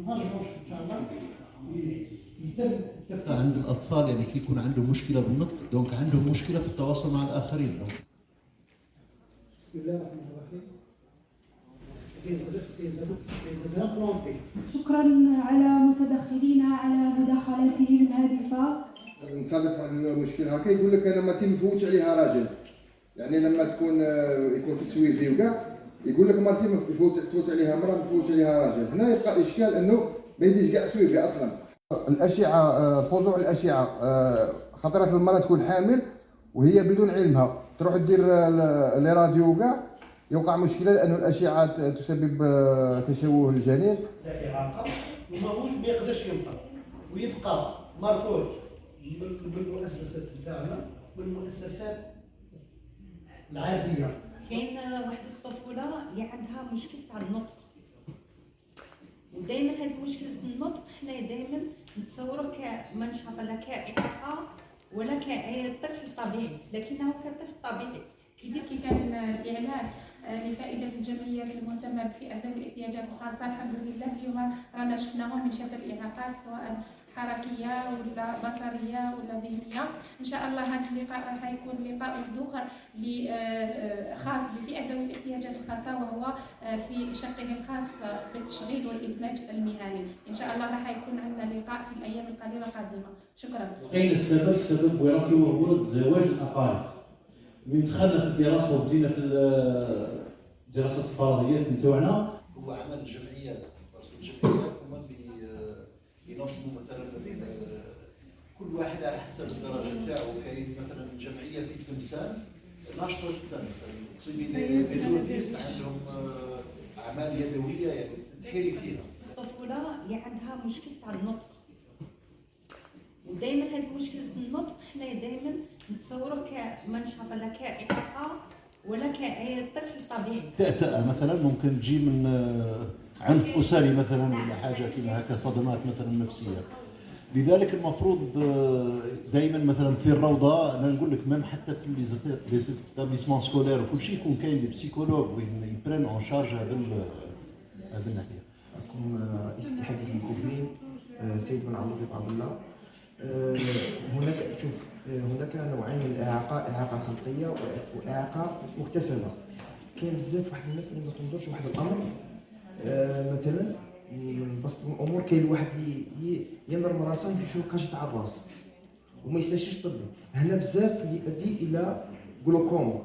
نرجعوش ان شاء الله يتم التفكير. عند الاطفال يعني كيكون عندهم مشكله بالنطق دونك عندهم مشكله في التواصل مع الاخرين. بسم الله الرحمن الرحيم. شكرا على متدخلين على مداخلاتهم الهادفه. نصرف على المشكل هكا يقول لك انا ما تنفوتش عليها راجل، يعني لما تكون يكون في سويفي وكاع يقول لك مرتي ما تفوت عليها مرة ما تفوتش عليها راجل. هنا يبقى الاشكال انه ما يديش كاع سويفي اصلا. الاشعه خضوع الاشعه خطرات المراه تكون حامل وهي بدون علمها تروح دير لي راديو وكاع يوقع مشكله لانه الاشعه تسبب تشوه الجنين. لا اعاقه وماهوش ما يقدرش ينطق ويبقى مرفوض بالمؤسسات بتاعنا والمؤسسات العاديه. كاين واحدة الطفولة اللي عندها مشكل تاع النطق، ودائما هذه مشكلة النطق حنا دائما نتصوره كمانش لا كإعاقة ولا كطفل طبيعي، لكنه كطفل طبيعي. كي كان الإعلان لفائدة الجمعيات المهتمة بفئة ذوي الاحتياجات الخاصة، الحمد لله اليوم رانا شفناهم من شتى الإعاقات سواء حركية ولا بصرية ولا ذهنية. إن شاء الله هذا اللقاء راح يكون لقاء آخر خاص بفئة ذوي الاحتياجات الخاصة، وهو في شقه الخاص بالتشغيل والإدماج المهني. إن شاء الله راح يكون عندنا لقاء في الأيام القليلة القادمة. شكرا. كاين سبب وراثي وهو زواج الأقارب. من دخلنا في الدراسة وبدينا في دراسة الفرضيات نتاعنا هو عمل الجمعيات، الجمعيات هما ينظموا مثلا كل واحد على حسب الدرجه تاعو. كاين مثلا جمعيه في تلمسان ناشطه جدا تصيبي لي زوديس عندهم اعمال يدويه يعني تحيري فيها. الطفولة اللي عندها مشكل تاع النطق، ودائما هذه مشكلة النطق حنا دائما نتصوره كمانش لا كإعاقة ولا كطفل طبيعي. تأتأة مثلا ممكن تجي من عنف أسري مثلا ولا حاجة كما هكا، صدمات مثلا نفسية. لذلك المفروض دائما مثلا في الروضة أنا نقول لك ميم حتى في لي زيتابليسمون سكولير وكل شيء يكون كاين دي بسيكولوج وين يبرين اون شارج هذا الناحية. معكم رئيس اتحاد المكفوفين سيد بن عبد الله. هناك نوعين من الإعاقة، إعاقة خلقية وإعاقة مكتسبة. كاين بزاف واحد الناس اللي ما تنظرش واحد الأمر، مثلا من بسط الأمور كاين الواحد ينضرب راسه يمشي يشوف كاش تاع الراس وما يستشيرش طبي. هنا بزاف اللي يؤدي إلى جلوكوما،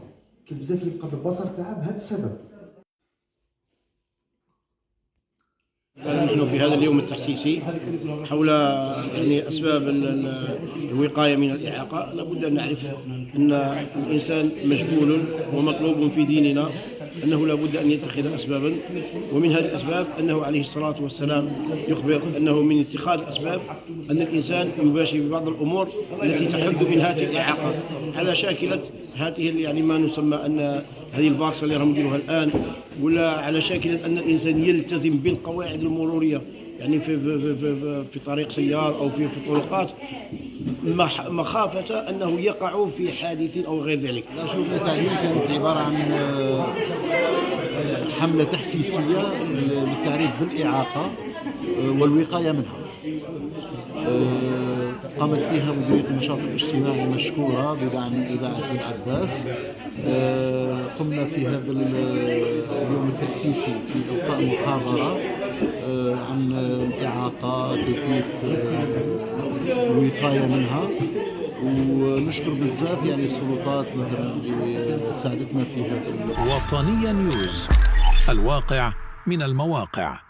كاين بزاف اللي يفقد البصر تاعه بهذا السبب. نحن في هذا اليوم التحسيسي حول يعني أسباب الوقاية من الإعاقة. لابد أن نعرف أن الإنسان مجبول ومطلوب في ديننا أنه لابد أن يتخذ أسبابا، ومن هذه الأسباب أنه عليه الصلاة والسلام يخبر أنه من اتخاذ الأسباب أن الإنسان يباشر ببعض الأمور التي تحد من هذه الإعاقة على شاكلة هذه يعني ما نسمى أن هذه الباكسة اللي راهم يديروها الآن، ولا على شاكلة أن الإنسان يلتزم بالقواعد المرورية يعني في طريق سيار أو في طرقات مخافة أنه يقع في حادث أو غير ذلك. شوف التعليم كانت عبارة عن حملة تحسيسية للتعريف بالإعاقة والوقاية منها. قامت فيها مديرية النشاط الاجتماعي مشكورة بدعم إذاعة بن عباس. قمنا في هذا اليوم التأسيسي في إلقاء محاضرة عن الإعاقة، كيفية الوقاية منها، ونشكر بزاف يعني السلطات مثلا اللي ساعدتنا في هذا. وطنية نيوز، الواقع من المواقع.